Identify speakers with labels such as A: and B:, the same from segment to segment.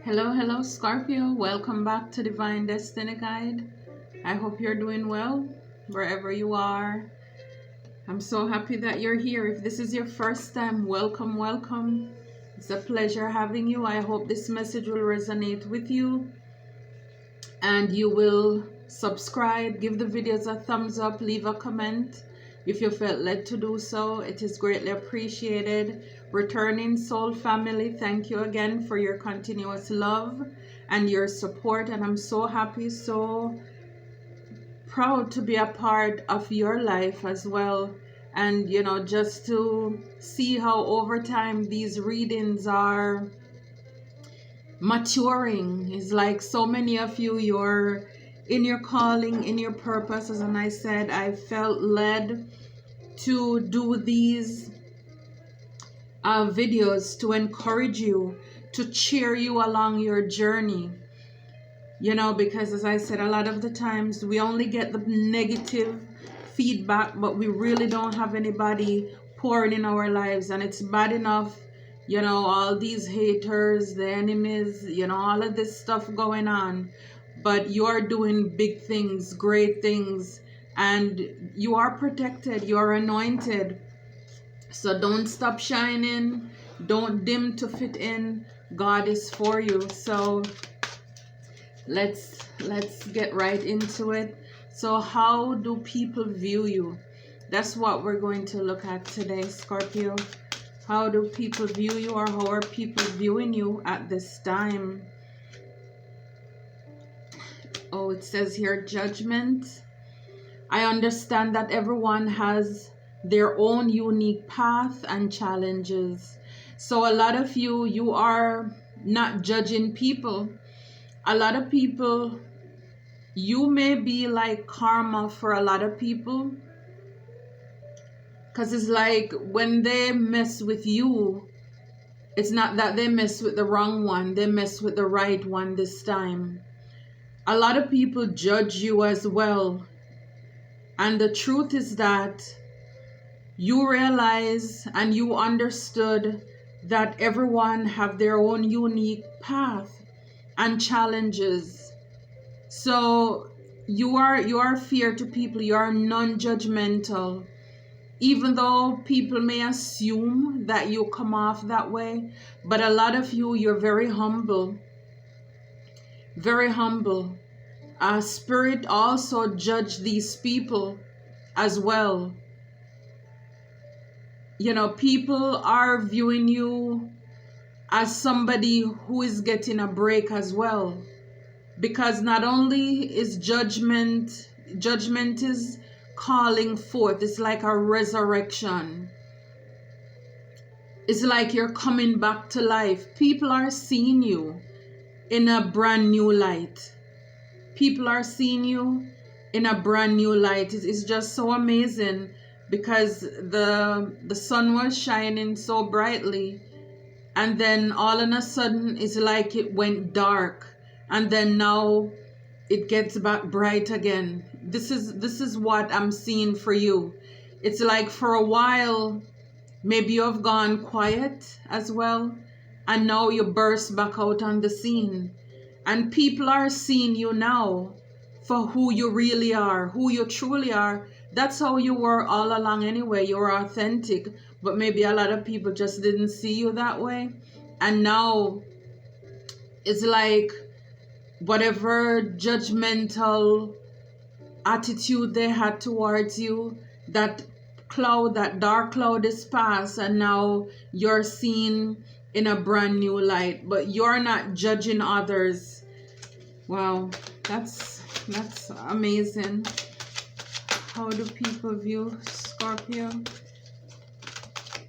A: Hello, Scorpio. Welcome back to Divine Destiny Guide. I hope you're doing well wherever you are. I'm so happy that you're here. If this is your first time, welcome. It's a pleasure having you. I hope this message will resonate with you and you will subscribe, give the videos a thumbs up, leave a comment if you felt led to do so. It is greatly appreciated. Returning soul family, thank you again for your continuous love and your support, and I'm so happy, so proud to be a part of your life as well. And just to see how over time these readings are maturing. Is like so many of you, you're in your calling, in your purpose. As I said, I felt led to do these videos to encourage you, to cheer you along your journey, because as I said, a lot of the times we only get the negative feedback, but we really don't have anybody pouring in our lives. And it's bad enough, all these haters, the enemies, all of this stuff going on, but you're doing big things, great things, and you are protected, you're anointed. So don't stop shining, don't dim to fit in. God is for you. So let's get right into it. So how do people view you? That's what we're going to look at today, Scorpio. How do people view you, or how are people viewing you at this time? Oh, it says here, judgment. I understand that everyone has their own unique path and challenges. So a lot of you are not judging people. A lot of people, you may be like karma for a lot of people, because it's like when they mess with you, it's not that they mess with the wrong one, they mess with the right one this time. A lot of people judge you as well. And the truth is that you realize and you understood that everyone have their own unique path and challenges. So you are fair to people, you are non-judgmental. Even though people may assume that you come off that way, but a lot of you're very humble. Very humble. Spirit also judge these people as well. People are viewing you as somebody who is getting a break as well, because not only is judgment is calling forth, it's like a resurrection. It's like you're coming back to life. People are seeing you in a brand new light. People are seeing you in a brand new light. It's just so amazing, because the sun was shining so brightly, and then all of a sudden it's like it went dark, and then now it gets back bright again. This is what I'm seeing for you. It's like for a while maybe you've gone quiet as well, and now you burst back out on the scene, and people are seeing you now for who you really are, who you truly are. That's how you were all along anyway. You were authentic, but maybe a lot of people just didn't see you that way. And now it's like whatever judgmental attitude they had towards you, that dark cloud is past, and now you're seen in a brand new light. But you're not judging others. Wow, that's amazing. How do people view Scorpio?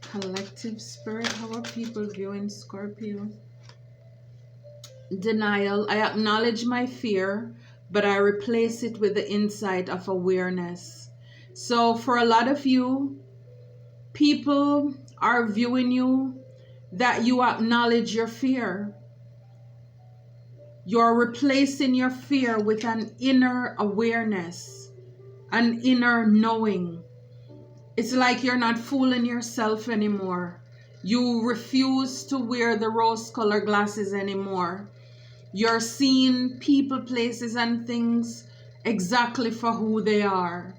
A: Collective spirit, how are people viewing Scorpio? Denial. I acknowledge my fear, but I replace it with the insight of awareness. So for a lot of you, people are viewing you that you acknowledge your fear. You're replacing your fear with an inner awareness, an inner knowing. It's like you're not fooling yourself anymore. You refuse to wear the rose-colored glasses anymore. You're seeing people, places, and things exactly for who they are.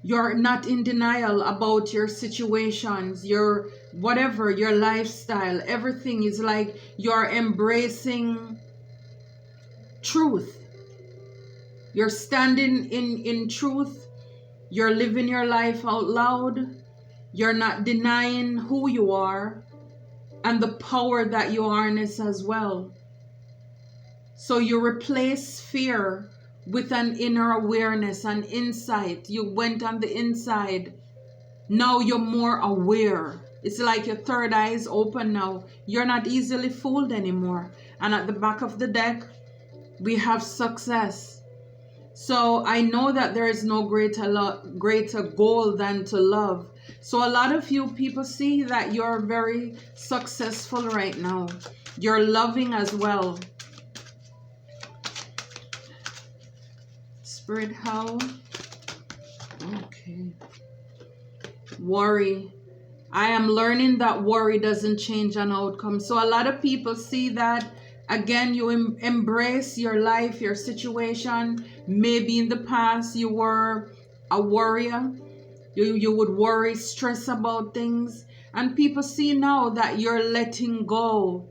A: You're not in denial about your situations, your whatever, your lifestyle. Everything is like you're embracing truth. You're standing in truth. You're living your life out loud. You're not denying who you are and the power that you harness as well. So you replace fear with an inner awareness, an insight. You went on the inside. Now you're more aware. It's like your third eye is open now. You're not easily fooled anymore. And at the back of the deck, we have success. So I know that there is no greater goal than to love. So a lot of you people see that you're very successful right now. You're loving as well. Spirit, how? Okay. Worry. I am learning that worry doesn't change an outcome. So a lot of people see that, again, you embrace your life, your situation. Maybe in the past you were a worrier. You would worry, stress about things. And people see now that you're letting go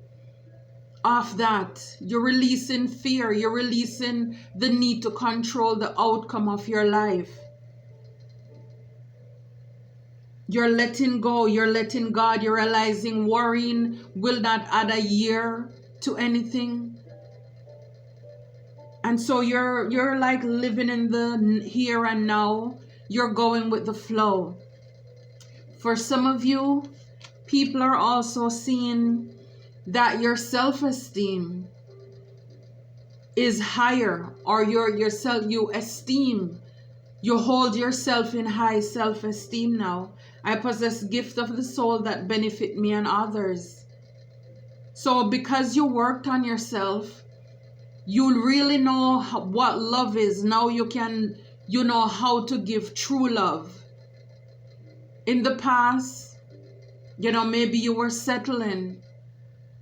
A: of that. You're releasing fear. You're releasing the need to control the outcome of your life. You're letting go. You're letting God. You're realizing worrying will not add a year to anything. And so you're like living in the here and now. You're going with the flow. For some of you, people are also seeing that your self-esteem is higher, or you esteem, you hold yourself in high self-esteem now. I possess gift of the soul that benefit me and others. So because you worked on yourself, you really know what love is. Now you know how to give true love. In the past, maybe you were settling.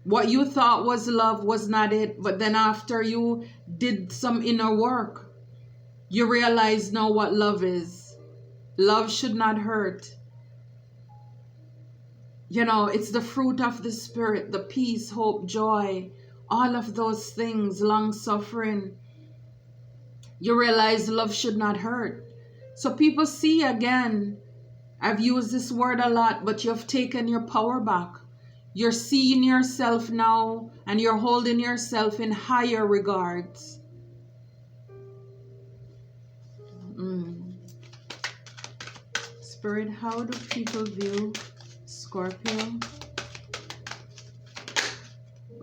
A: What you thought was love was not it. But then after you did some inner work, you realize now what love is. Love should not hurt. It's the fruit of the Spirit, the peace, hope, joy, all of those things, long suffering. You realize love should not hurt. So people see, again, I've used this word a lot, but you've taken your power back. You're seeing yourself now and you're holding yourself in higher regards. Spirit, how do people view Scorpio?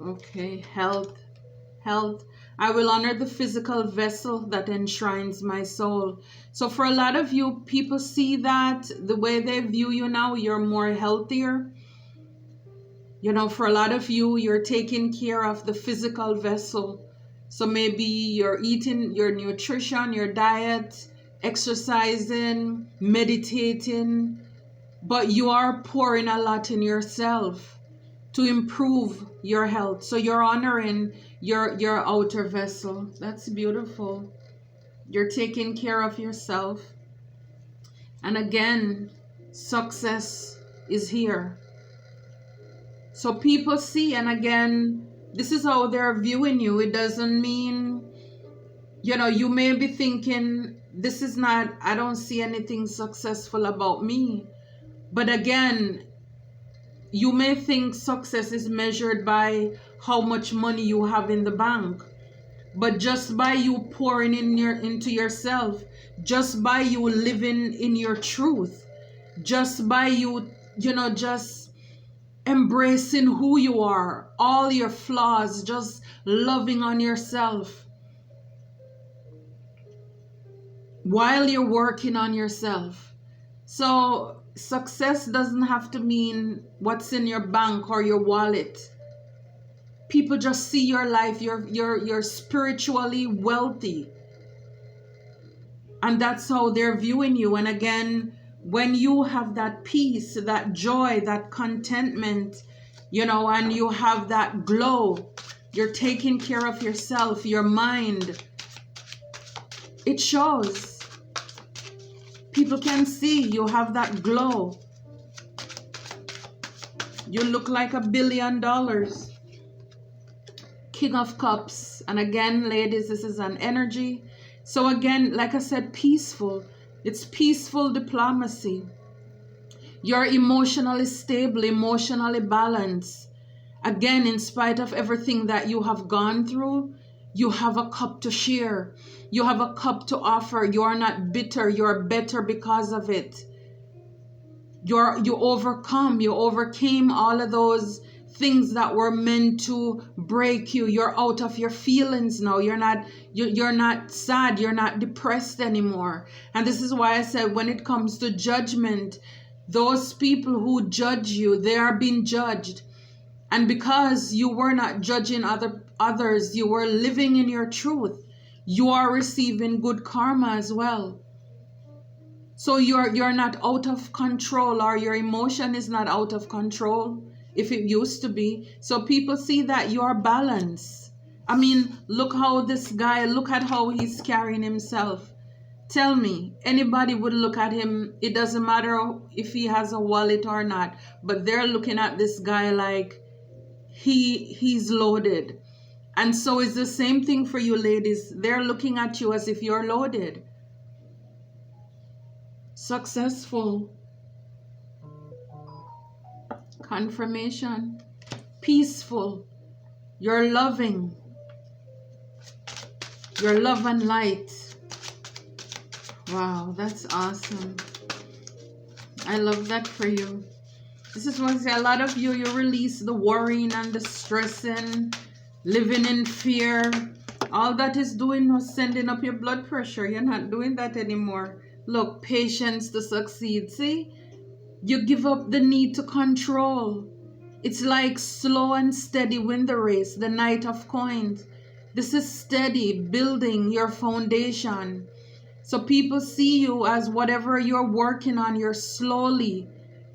A: Okay, health. I will honor the physical vessel that enshrines my soul. So for a lot of you, people see that the way they view you now, you're more healthier. For a lot of you, you're taking care of the physical vessel. So maybe you're eating your nutrition, your diet, exercising, meditating, but you are pouring a lot in yourself to improve your health. So you're honoring your outer vessel. That's beautiful. You're taking care of yourself. And again, success is here. So people see, and again, this is how they're viewing you. It doesn't mean, you may be thinking, I don't see anything successful about me. But again, you may think success is measured by how much money you have in the bank. But just by you pouring into yourself, just by you living in your truth, just by you, just embracing who you are, all your flaws, just loving on yourself while you're working on yourself. So success doesn't have to mean what's in your bank or your wallet. People just see your life. You're spiritually wealthy. And that's how they're viewing you. And again, when you have that peace, that joy, that contentment, and you have that glow, You're taking care of yourself, your mind. It shows. People can see you have that glow. You look like $1 billion. King of Cups. And again, ladies, this is an energy. So again, like I said, peaceful. It's peaceful diplomacy. You're emotionally stable, emotionally balanced. Again, in spite of everything that you have gone through, you have a cup to share. You have a cup to offer. You are not bitter. You're better because of it. You overcame all of those things that were meant to break you. You're out of your feelings now. You're not sad. You're not depressed anymore. And this is why I said, when it comes to judgment, those people who judge you, they are being judged. And because you were not judging others, you were living in your truth, you are receiving good karma as well. So you're not out of control, or your emotion is not out of control if it used to be. So people see that you are balanced. I mean, look how this guy, look at how he's carrying himself. Tell me, anybody would look at him, it doesn't matter if he has a wallet or not, but they're looking at this guy like he's loaded. And so it's the same thing for you ladies. They're looking at you as if you're loaded. Successful. Confirmation. Peaceful. You're loving. You're love and light. Wow, that's awesome. I love that for you. This is what I say, a lot of you release the worrying and the stressing, living in fear. All that is doing was sending up your blood pressure. You're not doing that anymore. Look, patience to succeed. See, you give up the need to control. It's like slow and steady win the race, the Knight of Coins. This is steady, building your foundation. So people see you as whatever you're working on, you're slowly,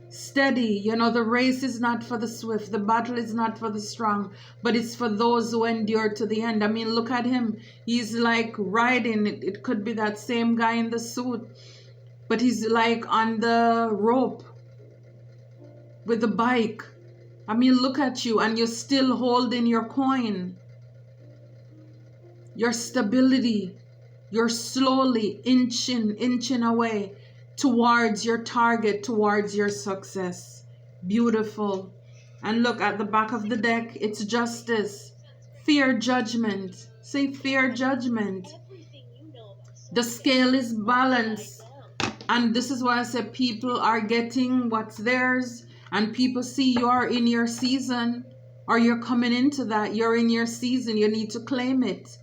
A: steady. You know, the race is not for the swift, the battle is not for the strong, but it's for those who endure to the end. I mean, look at him. He's like riding. It could be that same guy in the suit, but he's like on the rope with the bike. I mean, look at you, and you're still holding your coin. Your stability. You're slowly inching away towards your target, towards your success. Beautiful. And look at the back of the deck. It's justice. Fear, judgment. Say fear, judgment. The scale is balanced. And this is why I said people are getting what's theirs. And people see you are in your season, or you're coming into that. You're in your season. You need to claim it.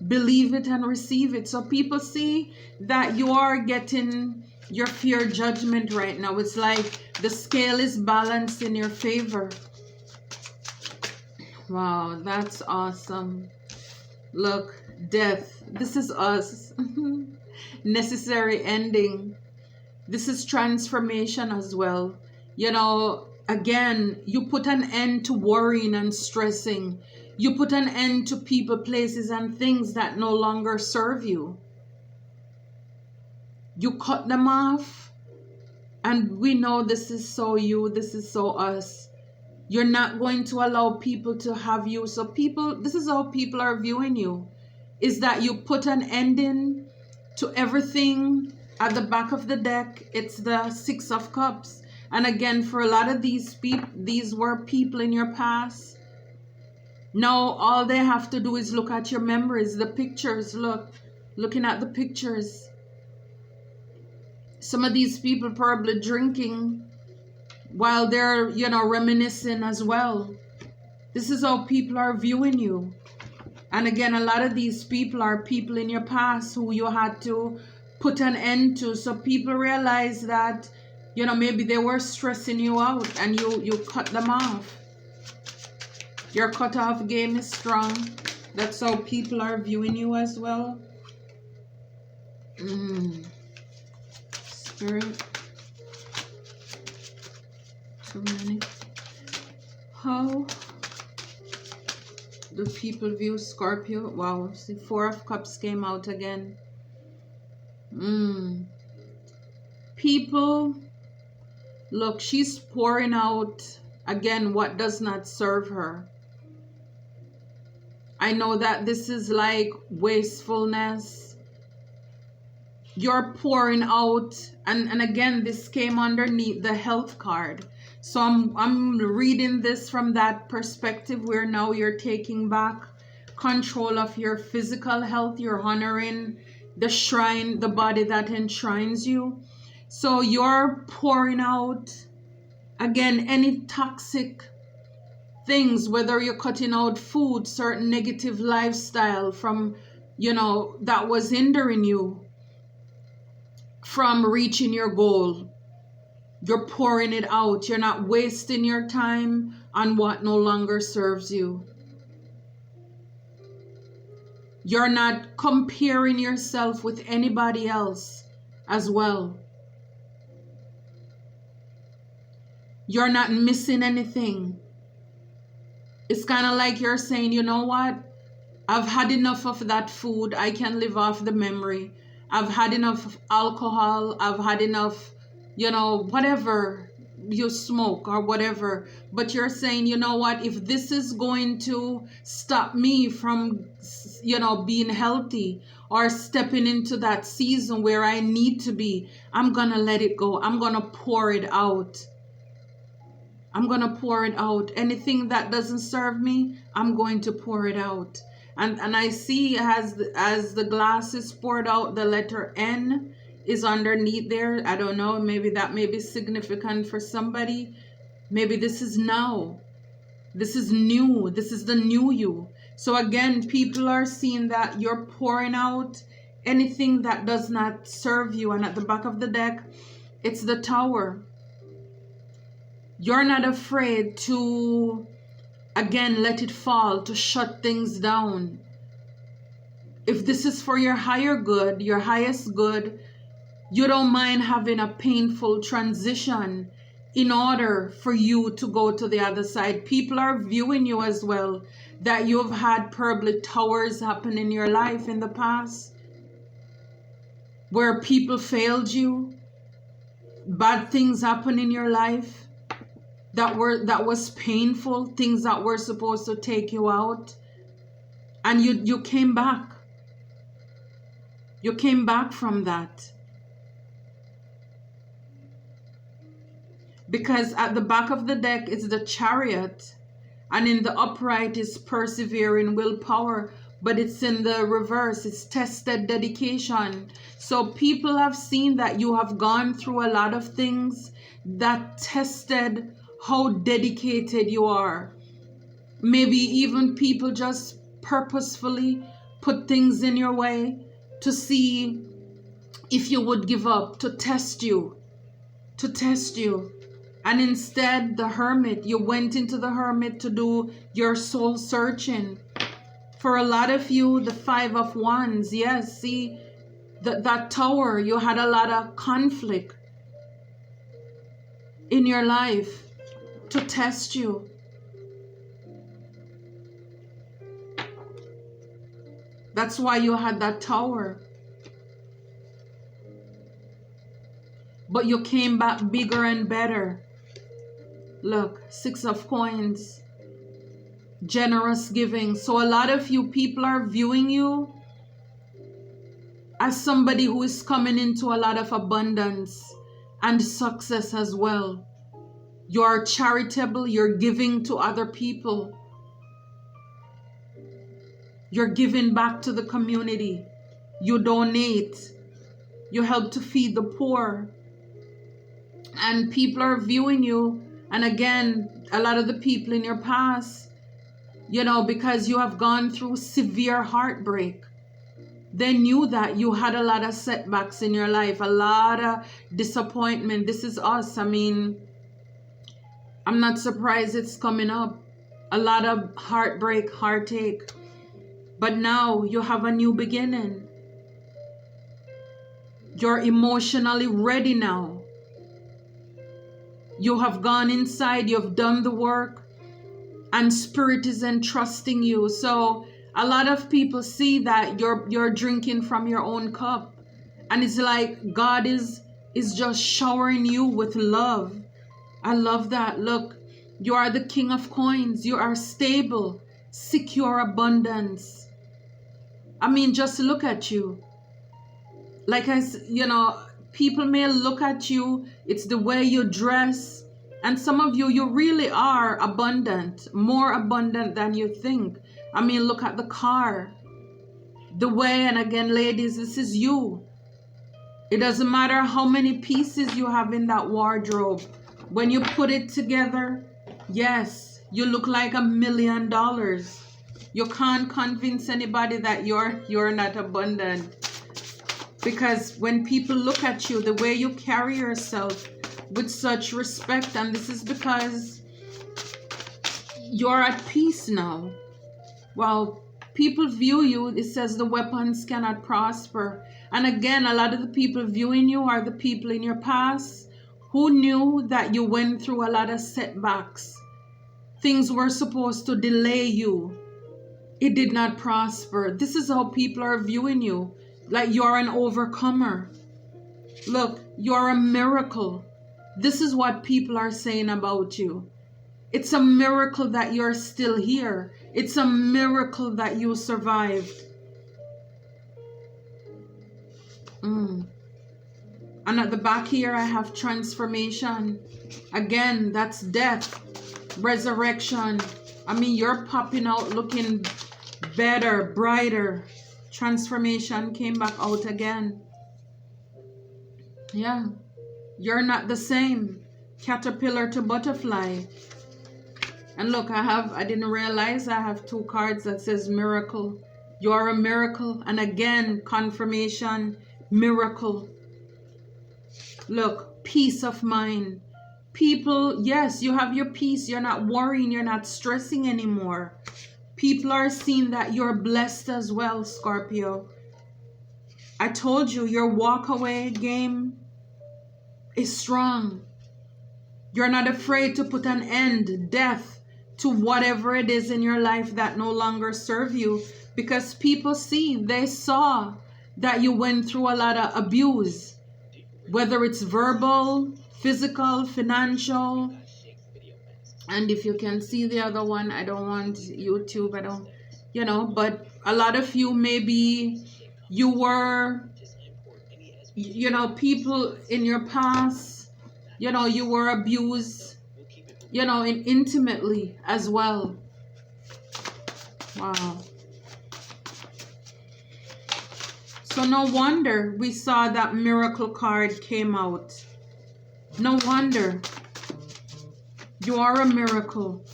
A: Believe it and receive it. So people see that you are getting your fear judgment right now. It's like the scale is balanced in your favor. Wow, that's awesome. Look, death. This is us. Necessary ending. This is transformation as well. You know, again, you put an end to worrying and stressing. You put an end to people, places, and things that no longer serve you. You cut them off. And we know this is so you, this is so us. You're not going to allow people to have you. So people, this is how people are viewing you. Is that you put an ending to everything. At the back of the deck, it's the Six of Cups. And again, for a lot of these people, these were people in your past. Now, all they have to do is look at your memories, the pictures, looking at the pictures. Some of these people probably drinking while they're, you know, reminiscing as well. This is how people are viewing you. And again, a lot of these people are people in your past who you had to put an end to. So people realize that, you know, maybe they were stressing you out and you cut them off. Your cutoff game is strong. That's how people are viewing you as well. Spirit. Too many. How the people view Scorpio. Wow, the Four of Cups came out again. People, look, she's pouring out again what does not serve her. I know that this is like wastefulness. You're pouring out, and again, this came underneath the health card. So I'm reading this from that perspective where now you're taking back control of your physical health. You're honoring the shrine, the body that enshrines you. So you're pouring out, again, any toxic things, whether you're cutting out food, certain negative lifestyle from, that was hindering you from reaching your goal. You're pouring it out. You're not wasting your time on what no longer serves you. You're not comparing yourself with anybody else as well. You're not missing anything. It's kind of like you're saying, you know what? I've had enough of that food. I can live off the memory. I've had enough of alcohol. I've had enough, whatever you smoke or whatever. But you're saying, you know what? If this is going to stop me from, being healthy or stepping into that season where I need to be, I'm going to let it go. I'm going to pour it out. I'm going to pour it out. Anything that doesn't serve me, I'm going to pour it out. And I see as the glass is poured out, the letter N is underneath there. I don't know. Maybe that may be significant for somebody. Maybe this is now. This is new. This is the new you. So again, people are seeing that you're pouring out anything that does not serve you. And at the back of the deck, it's the Tower. You're not afraid to, again, let it fall, to shut things down. If this is for your higher good, your highest good, you don't mind having a painful transition in order for you to go to the other side. People are viewing you as well, that you've had probably towers happen in your life in the past, where people failed you, bad things happen in your life. That was painful, things that were supposed to take you out, and you came back. You came back from that. Because at the back of the deck is the Chariot, and in the upright is persevering willpower, but it's in the reverse, it's tested dedication. So people have seen that you have gone through a lot of things that tested how dedicated you are. Maybe even people just purposefully put things in your way to see if you would give up, to test you. And instead, the Hermit, you went into the Hermit to do your soul searching. For a lot of you, the Five of Wands, yes, see, that Tower, you had a lot of conflict in your life to test you. That's why you had that Tower. But you came back bigger and better. Look, Six of Coins. Generous giving. So a lot of you people are viewing you as somebody who is coming into a lot of abundance and success as well. You're charitable, you're giving to other people. You're giving back to the community. You donate. You help to feed the poor. And people are viewing you. And again, a lot of the people in your past, because you have gone through severe heartbreak, they knew that you had a lot of setbacks in your life, a lot of disappointment. This is us. I mean, I'm not surprised it's coming up. A lot of heartbreak, heartache. But now you have a new beginning. You're emotionally ready now. You have gone inside, you've done the work, and Spirit is entrusting you. So a lot of people see that you're drinking from your own cup, and it's like God is just showering you with love. I love that. Look, you are the king of coins. You are stable, secure abundance. I mean, just look at you. Like people may look at you, it's the way you dress. And some of you, you really are abundant, more abundant than you think. I mean, look at the car, the way, and again, ladies, this is you. It doesn't matter how many pieces you have in that wardrobe. When you put it together, yes, you look like $1 million. You can't convince anybody that you're not abundant. Because when people look at you, the way you carry yourself with such respect, and this is because you're at peace now. Well, people view you, it says the weapons cannot prosper. And again, a lot of the people viewing you are the people in your past who knew that you went through a lot of setbacks. Things were supposed to delay you. It did not prosper. This is how people are viewing you. Like you're an overcomer. Look, you're a miracle. This is what people are saying about you. It's a miracle that you're still here. It's a miracle that you survived. And at the back here, I have transformation. Again, that's death, resurrection. I mean, you're popping out looking better, brighter. Transformation came back out again. Yeah, you're not the same. Caterpillar to butterfly. And look, I didn't realize I have 2 cards that says miracle. You're a miracle. And again, confirmation, miracle. Look, peace of mind. People, yes, you have your peace. You're not worrying. You're not stressing anymore. People are seeing that you're blessed as well, Scorpio. I told you, your walk-away game is strong. You're not afraid to put an end, death, to whatever it is in your life that no longer serve you. Because people see, they saw that you went through a lot of abuse. Whether it's verbal, physical, financial. And if you can see the other one, I don't want YouTube, I don't, but a lot of you, maybe you were, people in your past, you were abused, intimately as well. Wow. So no wonder we saw that miracle card came out. No wonder. You are a miracle.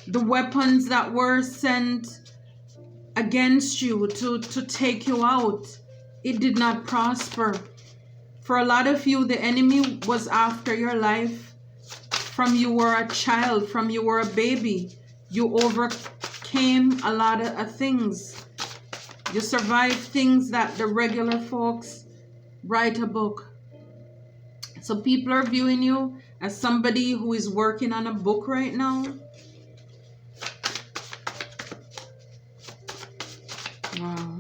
A: The weapons that were sent against you to take you out, it did not prosper. For a lot of you, the enemy was after your life from you were a child, from you were a baby. You overcame a lot of things. You survived things that the regular folks write a book. So people are viewing you as somebody who is working on a book right now. Wow.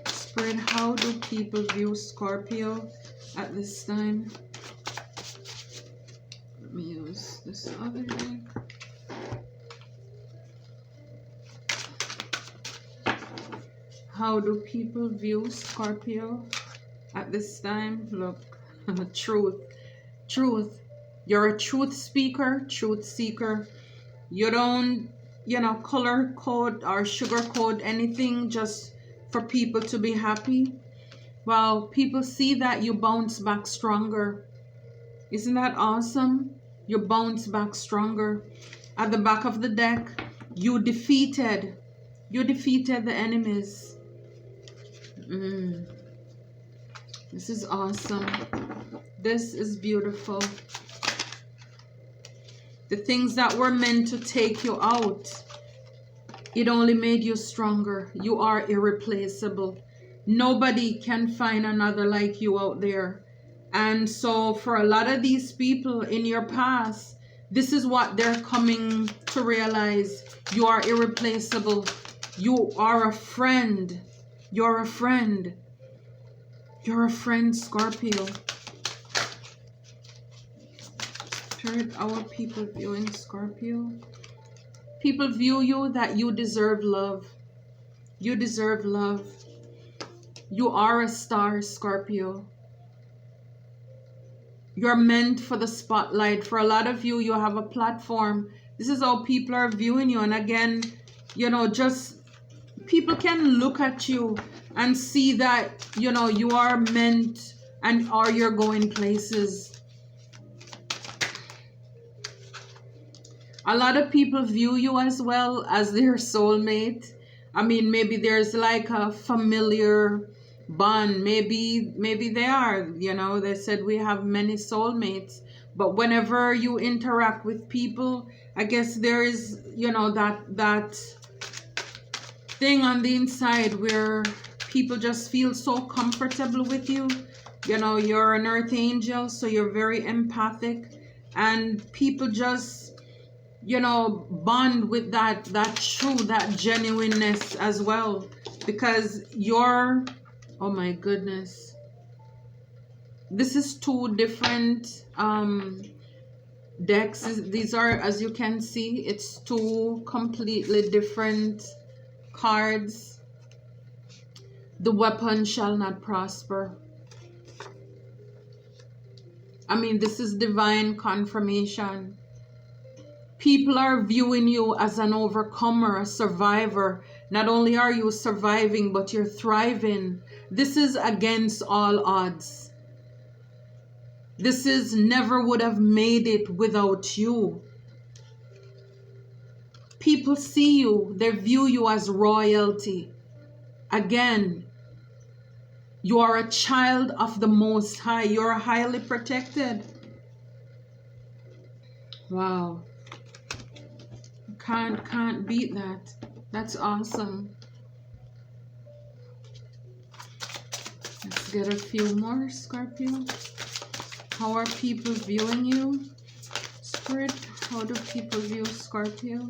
A: Spirit, how do people view Scorpio at this time? Let me use this other deck. How do people view Scorpio at this time? Look, truth. You're a truth speaker, truth seeker. You don't, color code or sugar code anything just for people to be happy. Well, people see that you bounce back stronger. Isn't that awesome? You bounce back stronger. At the back of the deck, you defeated the enemies. This is awesome. This is beautiful. The things that were meant to take you out, it only made you stronger. You are irreplaceable. Nobody can find another like you out there. And so for a lot of these people in your past, This is what they're coming to realize. You are irreplaceable. You are a friend. You're a friend. You're a friend, Scorpio. Spirit, our people viewing Scorpio. People view you that you deserve love. You deserve love. You are a star, Scorpio. You're meant for the spotlight. For a lot of you, you have a platform. This is how people are viewing you. And again, you know, just people can look at you and see that, you know, you are meant and or you're going places. A lot of people view you as well as their soulmate. I mean, maybe there's like a familiar bond. Maybe they are, you know, they said we have many soulmates. But whenever you interact with people, I guess there is, you know, that thing on the inside where people just feel so comfortable with you. You know, you're an earth angel, so you're very empathic, and people just, you know, bond with that genuineness as well, because you're, oh my goodness, this is two different decks. These are, as you can see, it's two completely different cards. The weapon shall not prosper. I mean, this is divine confirmation. People are viewing you as an overcomer, a survivor. Not only are you surviving, but you're thriving. This is against all odds. This is never would have made it without you. People see you, they view you as royalty. Again, you are a child of the Most High. You're highly protected. Wow. Can't beat that. That's awesome. Let's get a few more, Scorpio. How are people viewing you? Spirit, how do people view Scorpio?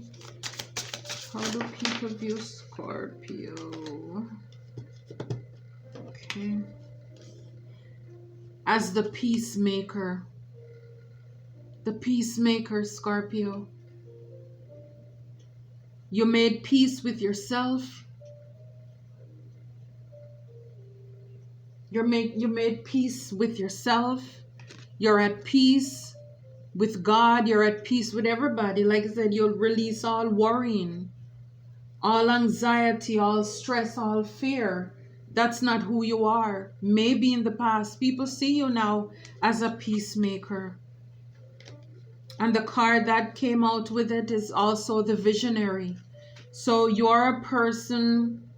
A: How do people view Scorpio? Okay. As the peacemaker. The peacemaker, Scorpio. You made peace with yourself. You made peace with yourself. You're at peace with God. You're at peace with everybody. Like I said, you'll release all worrying, all anxiety, all stress, all fear. That's not who you are. Maybe in the past, people see you now as a peacemaker. And the card that came out with it is also the visionary. So you're a person,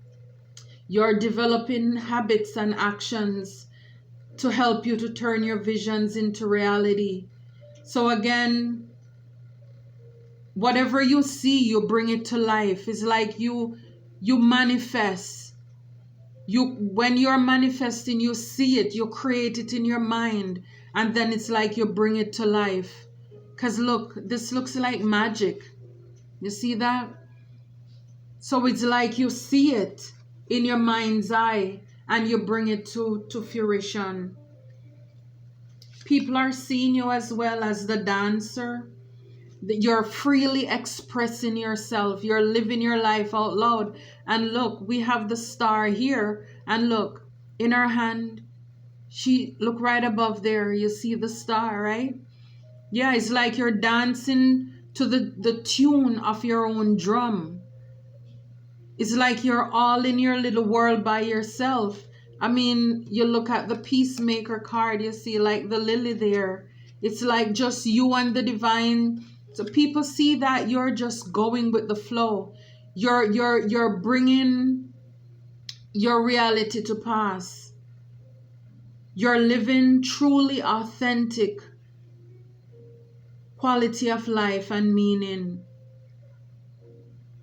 A: you're developing habits and actions to help you to turn your visions into reality. So again, whatever you see, you bring it to life. It's like you manifest. When you're manifesting, you see it, you create it in your mind, and then it's like you bring it to life. Because look, this looks like magic. You see that? So it's like you see it in your mind's eye and you bring it to fruition. People are seeing you as well as the dancer. You're freely expressing yourself. You're living your life out loud. And look, we have the star here. And look, in her hand, look right above there. You see the star, right? Yeah, it's like you're dancing to the tune of your own drum. It's like you're all in your little world by yourself. I mean, you look at the peacemaker card, you see like the lily there. It's like just you and the divine. So people see that you're just going with the flow. You're bringing your reality to pass. You're living truly authentic quality of life and meaning.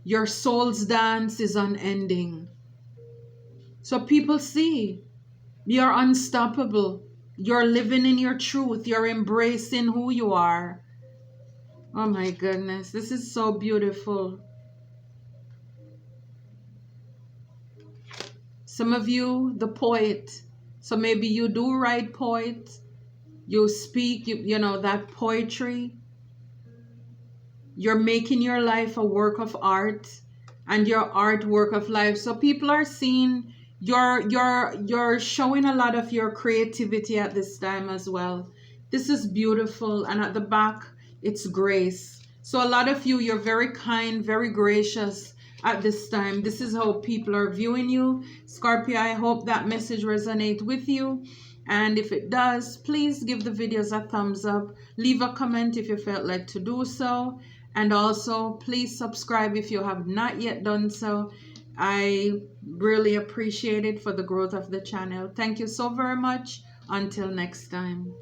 A: Your soul's dance is unending. So people see you're unstoppable. You're living in your truth. You're embracing who you are. Oh my goodness, this is so beautiful. Some of you, the poet. So maybe you do write poets. You speak, you know, that poetry. You're making your life a work of art and your art work of life. So people are seeing you're showing a lot of your creativity at this time as well. This is beautiful. And at the back, it's grace. So a lot of you, you're very kind, very gracious at this time. This is how people are viewing you. Scorpio, I hope that message resonates with you. And if it does, please give the videos a thumbs up. Leave a comment if you felt like to do so. And also, please subscribe if you have not yet done so. I really appreciate it for the growth of the channel. Thank you so very much. Until next time.